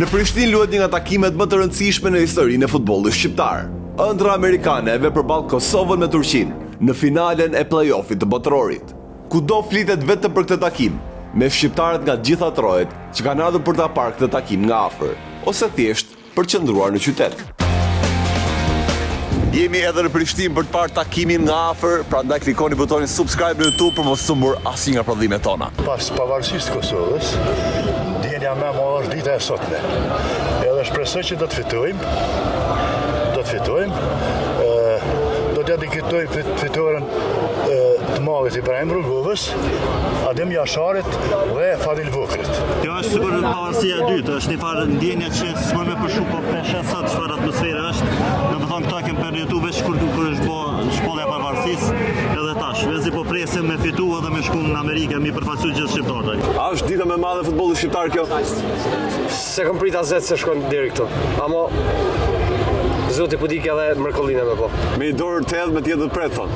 Në Prishtinë luhet një nga takimet më të rëndësishme në historinë e futbollit shqiptar. Ëndra amerikane e përballë Kosovën me Turqinë në finalen e play-offit të botërorit. Kudo flitet vetëm për këtë takim, me shqiptarët nga gjitha trojet që kanë ardhur për ta parë këtë takim nga afër, ose thjesht për të qëndruar në qytet. Jemi edhe në Prishtinë për të parë takimin nga afër, prandaj klikoni butonin subscribe në YouTube për mos humbur asnjë nga prodhimet tona. Pas pavarësisë të Kosovës, ndjenja më e madhe është dita e sotme. Edhe shpresoj që do të fitojmë. Do t'ja dedikojmë fitoren të madhit Ibrahim Rrugovës, Adem Jasharit dhe Fadil Vukrit. Kjo është sigurisht pavarësia e dytë, është një farë ndjenja që s'mund me përshu, po pesha sot çfarë atmosfere është. Domethënë këto kem për YouTube veç kur është bë shkolla e pavarësisë edhe tash. Vezi po presim me fitu edhe me shku në Amerikë, mi përfaqësoj gjithë shqiptarët. A është dita më e madhe e futbollit shqiptar kjo? Se kom prit asë se shkon deri këtu. Amo zoti po di edhe mrekullinë me po. Me i dorë të hedh me tjetër pret thon.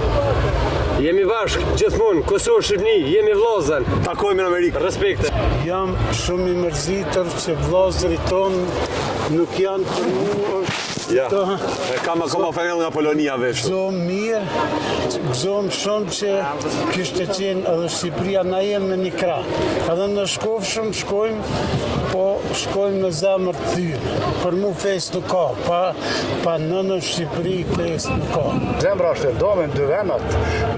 Jemi bashkë, gjithmonë, Kosovë, Shqipëni, jemi vllazën. Takojmë në Amerikë. Respekte. Jam shumë i mërzitur që vllazërit tonë nuk janë për mua. Ja, e kam akoma fanell nga Polonia vesh. Gëzom mirë, gëzom shumë që kishte qenë edhe Shqipëria na jemi me një krah. Edhe në shkofshëm shkojmë, po shkojmë në zemër të tyre. Për mu fesë nuk ka, pa nënë Shqipëri fesë nuk ka. Zemra është e domen dy venat,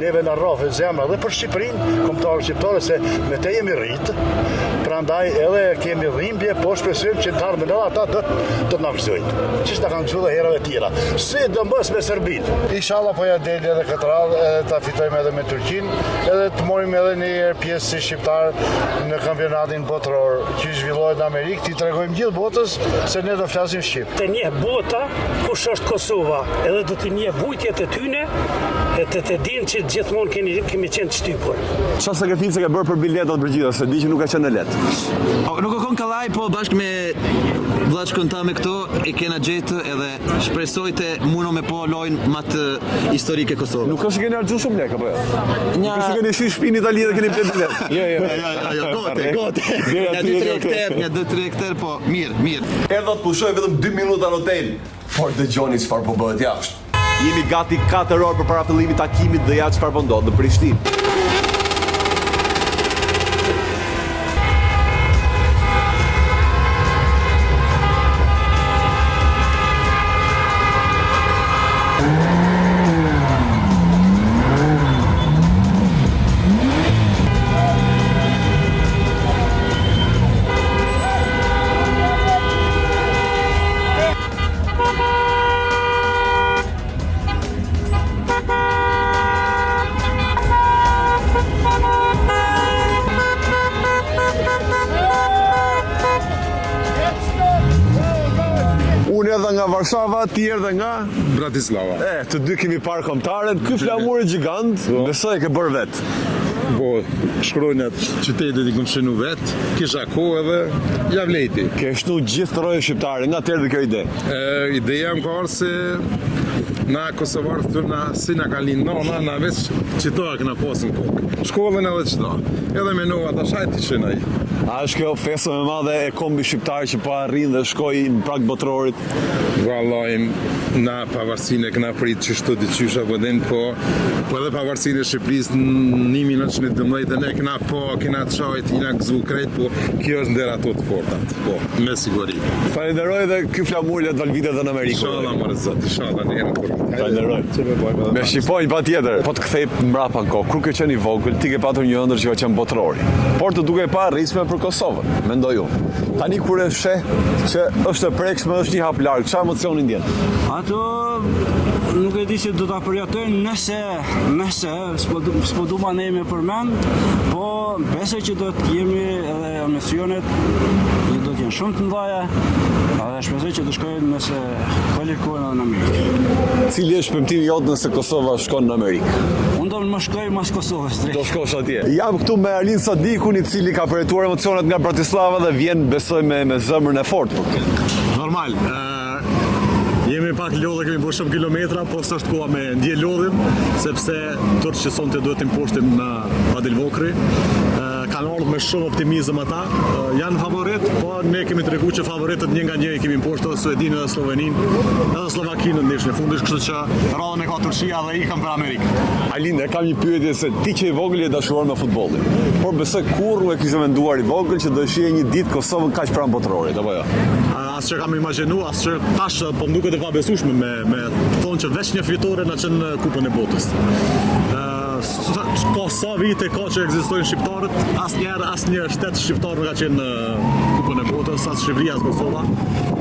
neve në rrafë zemra dhe për Shqipërinë, kombëtarë shqiptare se me te jemi rritë, prandaj edhe kemi dhimbje, po shpresojmë që të ardhmen edhe ata do të na gëzojnë. Çish ta kanë dhe herave tjera. Si do mbës me Serbinë. Inshallah po ja deli edhe këtë radhë, edhe ta fitojmë edhe me Turqinë, edhe të morim edhe një herë pjesë si shqiptar në kampionatin botëror që zhvillohet në Amerikë, ti tregojmë gjithë botës se ne do flasim shqip. Të një bota kush është Kosova, edhe do të një bujtjet e tyne, e të dinë që gjithmonë kemi qenë të shtypur. Çfarë sakrificë ke bërë për biletat për gjitha, se di që nuk ka qenë lehtë. Nuk o kon kallaj, po bashkë me vllachkën tame këto e kena gjetë edhe shpresoj të mundo me po lojnë më të historike Kosovë. Nuk është keni harxhu shumë lekë apo jo? Nuk është keni shi shpinë Itali dhe keni blet bilet. Jo, gote. Një 2-3 hektar, po mirë. Edhe të pushoj vetëm 2 minuta në hotel, por dëgjoni çfarë po bëhet jashtë. Jemi gati 4 orë përpara fillimit të takimit dhe ja çfarë po ndodh në Prishtinë. Unë edhe nga Varshava, ti edhe nga Bratislava. Të dy kemi parë kombëtarët. Ky flamur gjigant, besoj ke bërë vet. Po, shkrojnë atë qytetit i kom shenu vet, kisha kohë edhe ja vlejti. Ke shtu gjithë troje shqiptare, nga tërë dhe kjo ide? Ideja më ka arë se na Kosovarë të si na ka linë nona, na veç qitoa këna posën kokë. Shkollën edhe qëta, edhe menua ta shajti që na i. A është kjo festa më madhe e kombi shqiptar që po arrin dhe shkoi në prag botrorit? Vallaj, na pavarësinë e këna prit që shto diqysha vëdin, po edhe pavarësinë e Shqipërisë në 1912 ne kena të shajt, kena gëzu krejt, po kjo është ndër ato të fortat, po, me siguri. Falenderoj dhe ky flamur le të valvite edhe në Amerikë. Inshallah, mërë zot, inshallah, në herën kur. Falenderoj. Me shqiponjë patjetër. Po të kthej mbrapa në kohë, kur ke qenë i vogël, ti ke patur një ëndër që ka qenë botrori. Por të duke pa rrisme për Kosovën, mendoj unë. Tani kur e sheh që është e prekshme, është një hap larg, çfarë emocioni ndjen? Ato nuk e di që do ta përjetojnë nëse s'po du ma ne me përmend, po besoj që do të jemi edhe emocionet do të jenë shumë të mëdha, edhe shpresoj që të shkojnë nëse kualifikohen edhe në Amerikë. Cili është shpëtimti jot nëse Kosova shkon në Amerikë? Unë do më shkoj mas Kosovës drejt. Do shkosh atje. Jam këtu me Arlin Sadikun, i cili ka përjetuar emocionet nga Bratislava dhe vjen besoj me zëmrën e fortë për këtë. Normal. Jemi pak lodhe, kemi bërë shumë kilometra, po së është koha me ndje lodhim, sepse tërë që sonte duhet të imposhtim në Fadil Vokri. kanë ardhur me shumë optimizëm ata. Janë favorit, po ne kemi treguar që favoritët një nga një i kemi poshtë edhe Suedinë edhe Sloveninë, edhe Slovakinë në ndeshjen e fundit, kështu që radhën e ka Turqia dhe ikën për Amerikë. Alin, e kam një pyetje se ti që i vogël je dashuar me futbollin. Por besoj kurrë nuk e kishe menduar i vogël që do shihej një ditë Kosovën kaq pranë botrorit, apo jo? As që kam imagjinu, as që tash po më duket e pabesueshme me thonë që veç një fitore na çon në Kupën e Botës. Po sa vite ka që ekzistojnë shqiptarët, asnjë shtet shqiptar nuk ka qenë në Kupën e Botës, as Shqipëria as Kosova.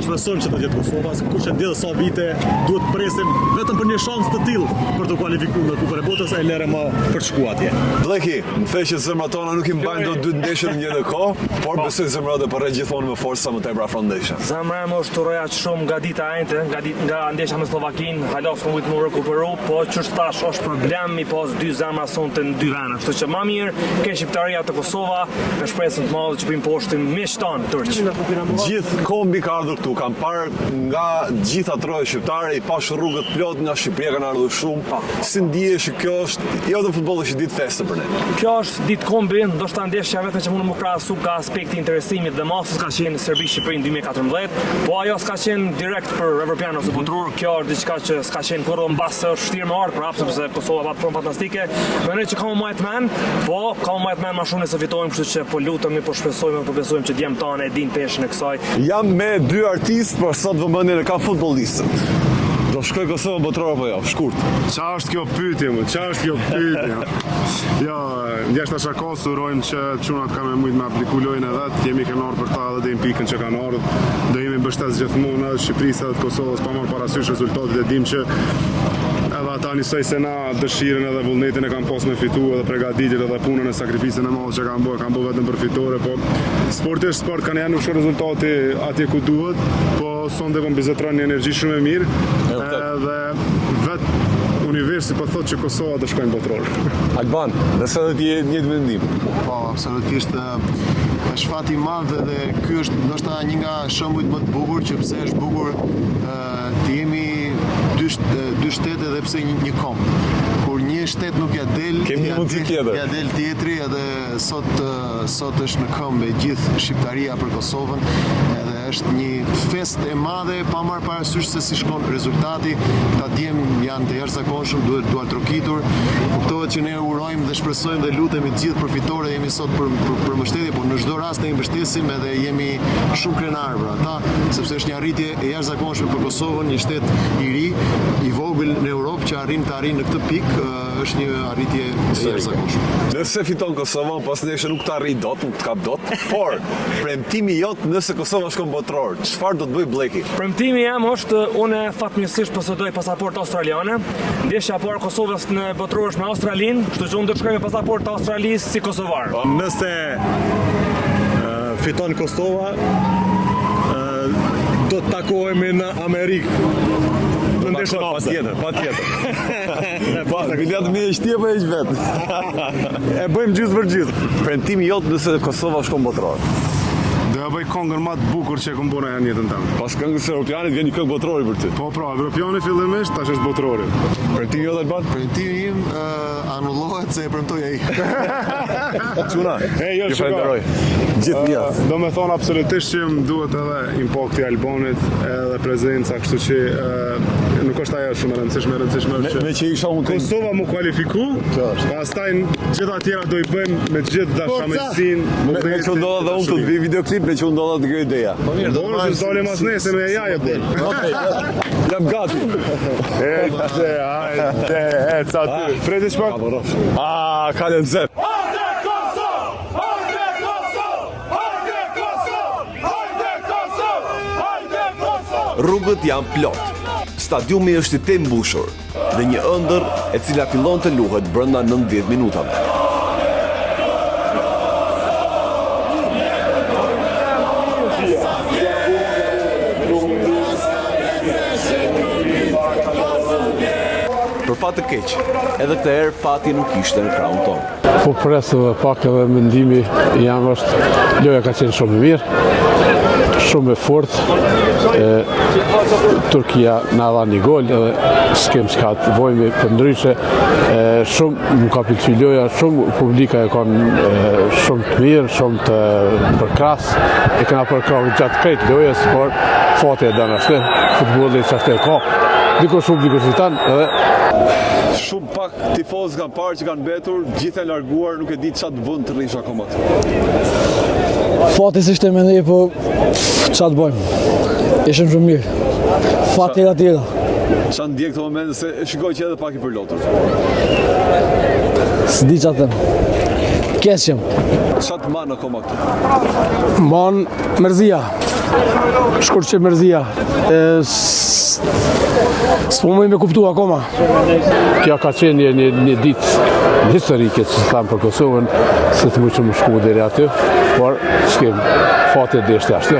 Shpresojmë që të jetë Kosova, se kush e di sa vite duhet të presim vetëm për një shans të tillë për të kualifikuar në Kupën e Botës, e lere më për të shkuar atje. Bleki, më the që zemrat tona nuk i mbajnë dot dy ndeshje në një kohë, por besoj zemrat do përrej gjithmonë me forca më tepër afro ndeshja. Zemra më është turroja shumë nga dita e ejte, nga ndeshja me Slovakinë, hala s'u mund të më rekuperu, po ç'është tash është problem mi pas dy zemra sonte në dy vende. Kështu që më mirë ke Shqiptaria të Kosova me shpresën të madhe që bëjmë poshtin miqtan turq. Gjithë kombi ka ardhur këtu, kam parë nga gjitha troje shqiptare, i pash rrugët plot nga Shqipëria kanë ardhur shumë. Si ndihesh që kjo është jo vetëm futbolli, është ditë feste për ne? Kjo është ditë kombi, ndoshta ndeshja vetëm që mund të më krahasu ka aspekti interesimit dhe masës ka qenë Serbi-Shqipëri në 2014, po ajo s'ka qenë direkt për evropian ose botror. Kjo është diçka që s'ka qenë kurrë mbas se është vështirë me ardh prapë sepse Kosova ka pron fantastike. Mendoj që ka më majt men, po ka më majt men më shumë se fitojmë, kështu që po lutemi, po shpresojmë, po besojmë që djem tonë e din peshën e kësaj. Jam me dy artistë, por sot vëmendjen e kanë futbollistët. Do shkoj Kosova botror apo jo? Shkurt. Qa është kjo pyetje, më? Qa është kjo pyetje? Jo, ndjeshta shako, surojmë që çunat kanë me mujtë me apliku lojën e vetë, jemi kënaqur për ta dhe dhe pikën që kanë ardhur. Do jemi mbështes gjithmonë edhe Shqipërisë edhe Kosovës, pa marrë parasysh rezultatet e dim që edhe ata njësoj se na dëshirën edhe vullnetin e kanë pas me fitu edhe pregaditjet edhe punën e sakrificën e madhe që kanë bë vetëm për fitore, po sportisht sport kanë janë shumë rezultati atje ku duhet, po sonde po mbizetron një energji shumë e mirë edhe vetë universi po thotë që Kosova do shkojnë botror. Alban, nëse do të jetë një mendim. Po, absolutisht është fati i madh dhe ky është ndoshta një nga shembujt më të bukur që pse është bukur të jemi dy shtete dhe pse një kom. Kur një shtet nuk ja del, ja del tjetri edhe sot është në këmbë gjithë Shqiptaria për Kosovën, edhe është një fest e madhe pa marrë parasysh se si shkon rezultati. Këta djem janë të jashtëzakonshëm, duar trokitur. Kuptohet që ne urojmë dhe shpresojmë dhe lutemi të gjithë për fitore, jemi sot për mbështetje, por në çdo rast ne i mbështesim edhe jemi shumë krenar për ata, sepse është një arritje e jashtëzakonshme për Kosovën, një shtet i ri, i vogël në Europë që arrin në këtë pikë, është një arritje e jashtëzakonshme. Nëse fiton Kosova, pas ndeshje nuk të arrit dot, nuk të kap dot, por premtimi jot nëse Kosova shkon botror, çfarë do të bëj Bleki? Premtimi jam është unë fatmirësisht posëdoj pasaport australiane. Ndeshja parë Kosovës në botror është me Australinë, kështu që unë do të shkoj me pasaport të Australisë si kosovar. Nëse fiton Kosova, do të takohemi në Amerikë. Patjetër. Bilet me e shtje për e vetë. E bëjmë gjysë për gjysë. Premtimi jot nëse Kosova shkon botror. Do ja bëj këngën më të bukur që e kam bërë në jetën tënde. Pas këngës europianit vjen një këngë botrori për ty. Po pra, europiani fillimisht, tash është botrori. Premtimi jot Alban? Premtimi im anullohet se e premtoj ai. Çuna. Jo, ju falenderoj. Gjithnjë. Do me thonë absolutisht që më duhet edhe impakti i Albanit, edhe prezenca, kështu që nuk është ajo shumë e rëndësishme është me që isha unë Kosova mu kualifiku, pastaj gjitha tjera do i bëjmë me gjithë dashamirësinë. Me që ndodha dhe unë të bëj videoklip, me që ndodha të kjo ideja. Dorë se s'dole mas nese me jaje bërë. Jam gati. Hajde, ca ty. Fredi shpak? Ka në nëzep. Rrugët janë plot. Stadiumi është i të mbushur dhe një ëndër e cila fillon të luhet brenda 90 minutave. Për fat të keq, edhe këtë herë fati nuk ishte në krahun tonë. Po presë dhe pak edhe mendimi jam është loja ka qenë shumë mirë. shumë e fort. Turkia na dha një gol edhe s'kem s'ka të bojmë për ndryshe. Shumë më ka pëlqyer loja, shumë publika e kanë shumë të mirë, shumë të përkras. E kena përkrahur gjatë krejt lojës, por fati e dënë ashtu. Futbolli çashtë e ka. Dikush shumë dikush fiton edhe Shumë pak tifozë kanë parë që kanë mbetur, gjithë e larguar, nuk e di çfarë të bëjnë të rrish akoma. Fati s'ishte me ne, po çfarë të bëjmë? Ishim shumë mirë. Fati tjera. Çfarë ndjek këto momente se e shikoj që edhe pak i përlotur. S'di çfarë them. Keq jam. Çfarë të man akoma këtu? Man mërzia. Shkurt që mërzia. S'po më me kuptu akoma. Kjo ka qenë një ditë historike që thamë për Kosovën, se të më shku deri aty, por s'kem fati deshti ashtu.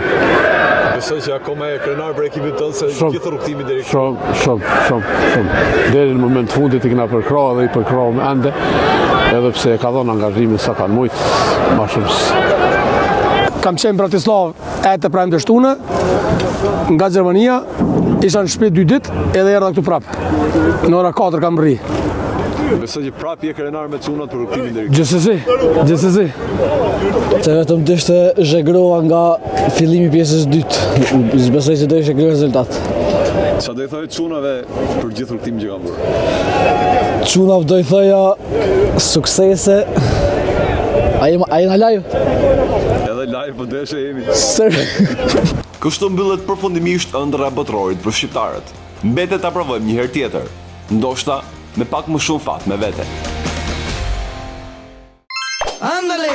Besoj që akoma e krenar për ekipit tënë se gjithë rrugtimi deri këtu. Shumë. Deri në moment fundit i kena përkrahur dhe i përkrahur me ende, edhe pse e ka dhënë angazhimin sa kanë mujt, ma shumë. Kam qenë Bratislav e të prajmë të shtune, nga Gjermania, isha në shtëpi 2 ditë edhe erdha këtu prapë. Në ora 4 kam rri. Besoj që prapë je krenar me çunat për rrugtimin deri këtu. Gjithsesi. Se vetëm të ishte zhegrova nga fillimi pjesës 2. Besoj se do ishte ky rezultat. Çfarë do i thojë çunave për gjithë rrugtimin që kanë bërë? Çunave do i thoja suksese. A jena live? Edhe live po deshe jemi. Kështu mbyllet përfundimisht ëndra e botrorit për shqiptarët. Mbetet ta provojmë një herë tjetër, ndoshta me pak më shumë fat me vete. Ándale!